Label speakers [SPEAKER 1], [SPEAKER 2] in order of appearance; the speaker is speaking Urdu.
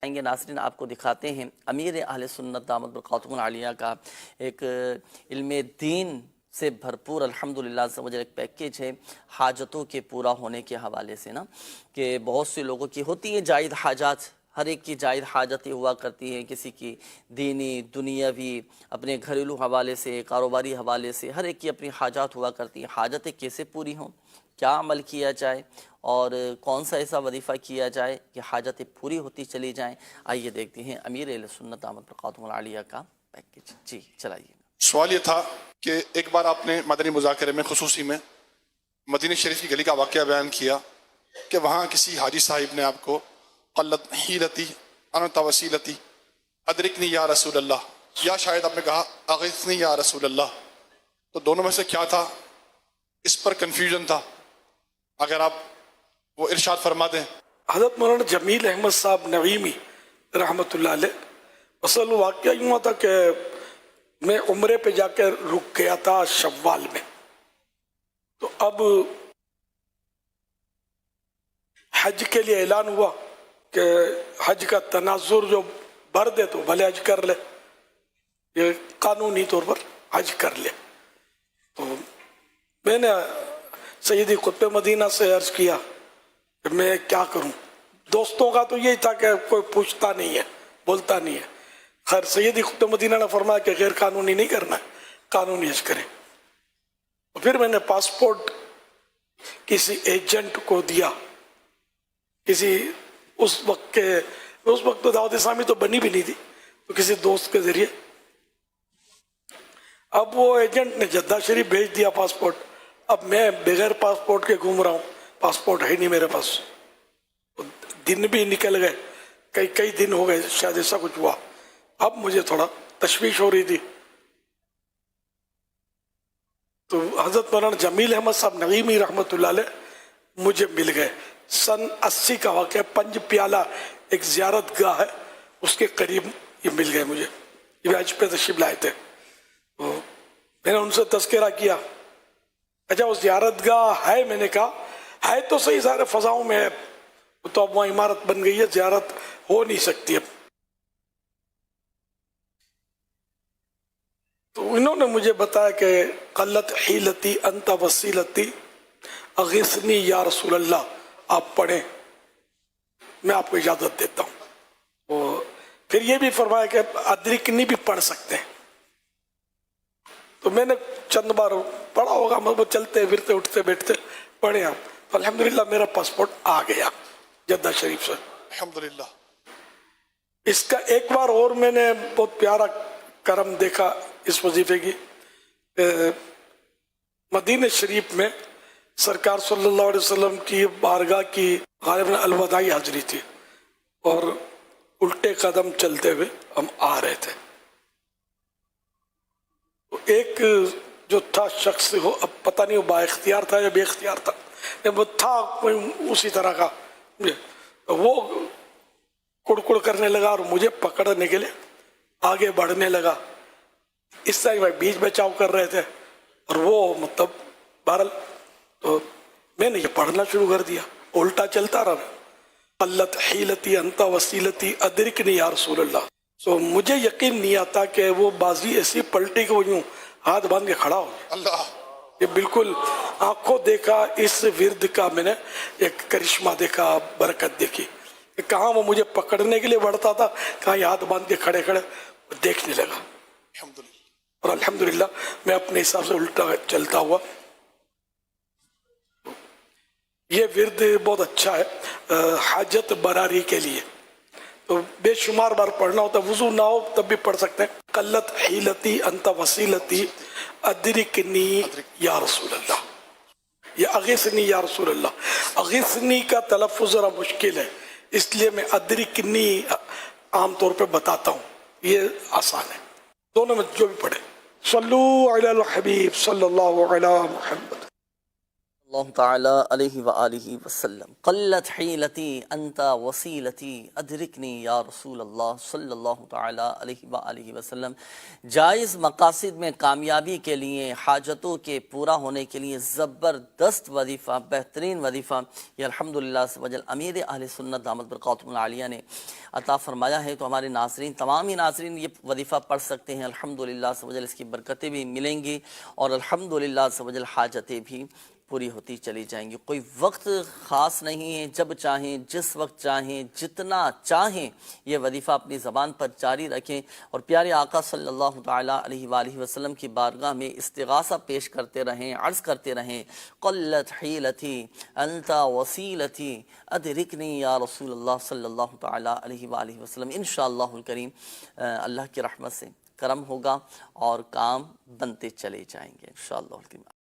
[SPEAKER 1] آئیں گے ناظرین، آپ کو دکھاتے ہیں امیر اہل سنت دامت برکاتہم العالیہ کا ایک علم دین سے بھرپور الحمدللہ سے مجھے ایک پیکیج ہے حاجتوں کے پورا ہونے کے حوالے سے نا، کہ بہت سے لوگوں کی ہوتی ہے جائز حاجات، ہر ایک کی جائز حاجتیں ہوا کرتی ہیں، کسی کی دینی دنیاوی اپنے گھریلو حوالے سے کاروباری حوالے سے ہر ایک کی اپنی حاجات ہوا کرتی ہیں۔ حاجتیں کیسے پوری ہوں، کیا عمل کیا جائے اور کون سا ایسا وظیفہ کیا جائے کہ حاجتیں پوری ہوتی چلی جائیں، آئیے دیکھتے ہیں امیر اہل سنت دامت برکاتہم العالیہ کا پیکیج۔ جی چلائیے۔
[SPEAKER 2] سوال یہ تھا کہ ایک بار آپ نے مدنی مذاکرے میں خصوصی میں مدینہ شریف کی گلی کا واقعہ بیان کیا کہ وہاں کسی حاجی صاحب نے آپ کو قلت حیلتی انت وسیلتی ادرکنی یا رسول اللہ، یا شاید آپ نے کہا اغثنی یا رسول اللہ، تو دونوں میں سے کیا تھا؟ اس پر کنفیوژن تھا، اگر آپ وہ ارشاد فرما دیں۔
[SPEAKER 3] حضرت مولانا جمیل احمد صاحب نعیمی رحمۃ اللہ علیہ، اصل واقعہ یوں ہوا تھا کہ میں عمرے پہ جا کے رک گیا تھا شوال میں، تو اب حج کے لیے اعلان ہوا کہ حج کا تناظر جو بھر دے تو بھلے حج کر لے، یہ قانونی طور پر حج کر لے۔ تو میں نے سیدی قطب مدینہ سے عرض کیا کہ میں کیا کروں، دوستوں کا تو یہی تھا کہ کوئی پوچھتا نہیں ہے بولتا نہیں ہے، خیر سیدی قطب مدینہ نے فرمایا کہ غیر قانونی نہیں کرنا ہے، قانونی حج کریں۔ پھر میں نے پاسپورٹ کسی ایجنٹ کو دیا، کسی اس وقت تو دعوت اسلامی تو بنی بھی نہیں تھی، تو کسی دوست کے ذریعے اب وہ ایجنٹ نے جدہ شریف بھیج دیا پاسپورٹ، اب میں بغیر پاسپورٹ کے گھوم رہا ہوں، پاسپورٹ ہے نہیں میرے پاس، دن بھی نکل گئے، کئی دن ہو گئے، شاید ایسا کچھ ہوا۔ اب مجھے تھوڑا تشویش ہو رہی تھی، تو حضرت مولانا جمیل احمد صاحب نعیمی رحمۃ اللہ علیہ مجھے مل گئے۔ سن 80 کا واقعہ، پنج پیالہ ایک زیارت گاہ ہے، اس کے قریب یہ مل گئے مجھے، یہ حج پہ تشریف لائے تھے۔ تو میں نے ان سے تذکرہ کیا، اچھا وہ زیارت گاہ ہے؟ میں نے کہا ہے تو صحیح، سارے فضاؤں میں ہے، تو اب وہاں عمارت بن گئی ہے، زیارت ہو نہیں سکتی اب۔ تو انہوں نے مجھے بتایا کہ قلت حیلتی انت وسیلتی اغثنی یا رسول اللہ آپ پڑھیں، میں آپ کو اجازت دیتا ہوں۔ پھر یہ بھی فرمایا کہ ادرکنی بھی پڑھ سکتے ہیں، تو میں نے چند بار پڑھا ہوگا، مطلب چلتے پھرتے اٹھتے بیٹھتے پڑھے آپ، الحمدللہ میرا پاسپورٹ آ گیا جدہ شریف سے
[SPEAKER 2] الحمدللہ۔
[SPEAKER 3] اس کا ایک بار اور میں نے بہت پیارا کرم دیکھا اس وظیفے کی، مدینہ شریف میں سرکار صلی اللہ علیہ وسلم کی بارگاہ کی غالباً الوداعی حاضری تھی، اور الٹے قدم چلتے ہوئے ہم آ رہے تھے، ایک جو تھا شخص، وہ اب پتہ نہیں وہ با اختیار تھا یا بے اختیار تھا، وہ تھا کوئی اسی طرح کا، وہ کڑکڑ کرنے لگا اور مجھے پکڑنے کے لیے آگے بڑھنے لگا، اس طرح بیچ بچاؤ کر رہے تھے، اور وہ مطلب بہرحال تو میں نے یہ پڑھنا شروع کر دیا، الٹا چلتا رہا، قلت حیلتی انت وسیلتی ادرکنی یا رسول اللہ۔ سو مجھے یقین نہیں آتا کہ وہ بازی ایسی پلٹی کہ وہ یوں ہاتھ باندھ کے کھڑا ہو گیا،
[SPEAKER 2] اللہ،
[SPEAKER 3] یہ بالکل آنکھوں دیکھا اس ورد کا میں نے ایک کرشمہ دیکھا، برکت دیکھی، کہاں وہ مجھے پکڑنے کے لیے بڑھتا تھا، کہاں یہ ہاتھ باندھ کے کھڑے کھڑے دیکھنے لگا،
[SPEAKER 2] الحمدللہ۔
[SPEAKER 3] اور الحمدللہ میں اپنے حساب سے الٹا چلتا ہوا۔ یہ ورد بہت اچھا ہے حاجت براری کے لیے، تو بے شمار بار پڑھنا ہوتا ہے، وضو نہ ہو تب بھی پڑھ سکتے ہیں۔ قلت حیلتی انت وسیلتی ادرکنی یا رسول اللہ، یہ اغثنی یا رسول اللہ، اغثنی کا تلفظ ذرا مشکل ہے، اس لیے میں ادرکنی عام طور پہ بتاتا ہوں، یہ آسان ہے، دونوں میں جو بھی پڑھے۔ صلو علی الحبیب صلی اللہ علی محمد۔
[SPEAKER 1] اللہ تعالی علیہ وآلہ وسلم قلت حیلتی انت وسیلتی ادرکنی یا رسول اللہ صلی اللہ تعالی علیہ وآلہ وسلم. جائز مقاصد میں کامیابی کے لیے، حاجتوں کے پورا ہونے کے لیے زبردست وظیفہ، بہترین وظیفہ یہ الحمدللہ سے وجل امیر اہل سنت دامت برکاتہم العالیہ نے عطا فرمایا ہے. تو ہمارے ناظرین، تمام ہی ناظرین یہ وظیفہ پڑھ سکتے ہیں الحمدللہ سے وجل. اس کی برکتیں بھی ملیں گی اور الحمدللہ سے وجل حاجتیں بھی پوری ہوتی چلی جائیں گی. کوئی وقت خاص نہیں ہے، جب چاہیں، جس وقت چاہیں، جتنا چاہیں یہ وظیفہ اپنی زبان پر جاری رکھیں اور پیارے آقا صلی اللہ تعالی علیہ وآلہ وسلم کی بارگاہ میں استغاثہ پیش کرتے رہیں، عرض کرتے رہیں قلت حیلتی انت وسیلتی ادرکنی یا رسول اللہ صلی اللہ تعالی علیہ وآلہ وسلم. انشاءاللہ الکریم اللہ کی رحمت سے کرم ہوگا اور کام بنتے چلے جائیں گے انشاءاللہ الکریم.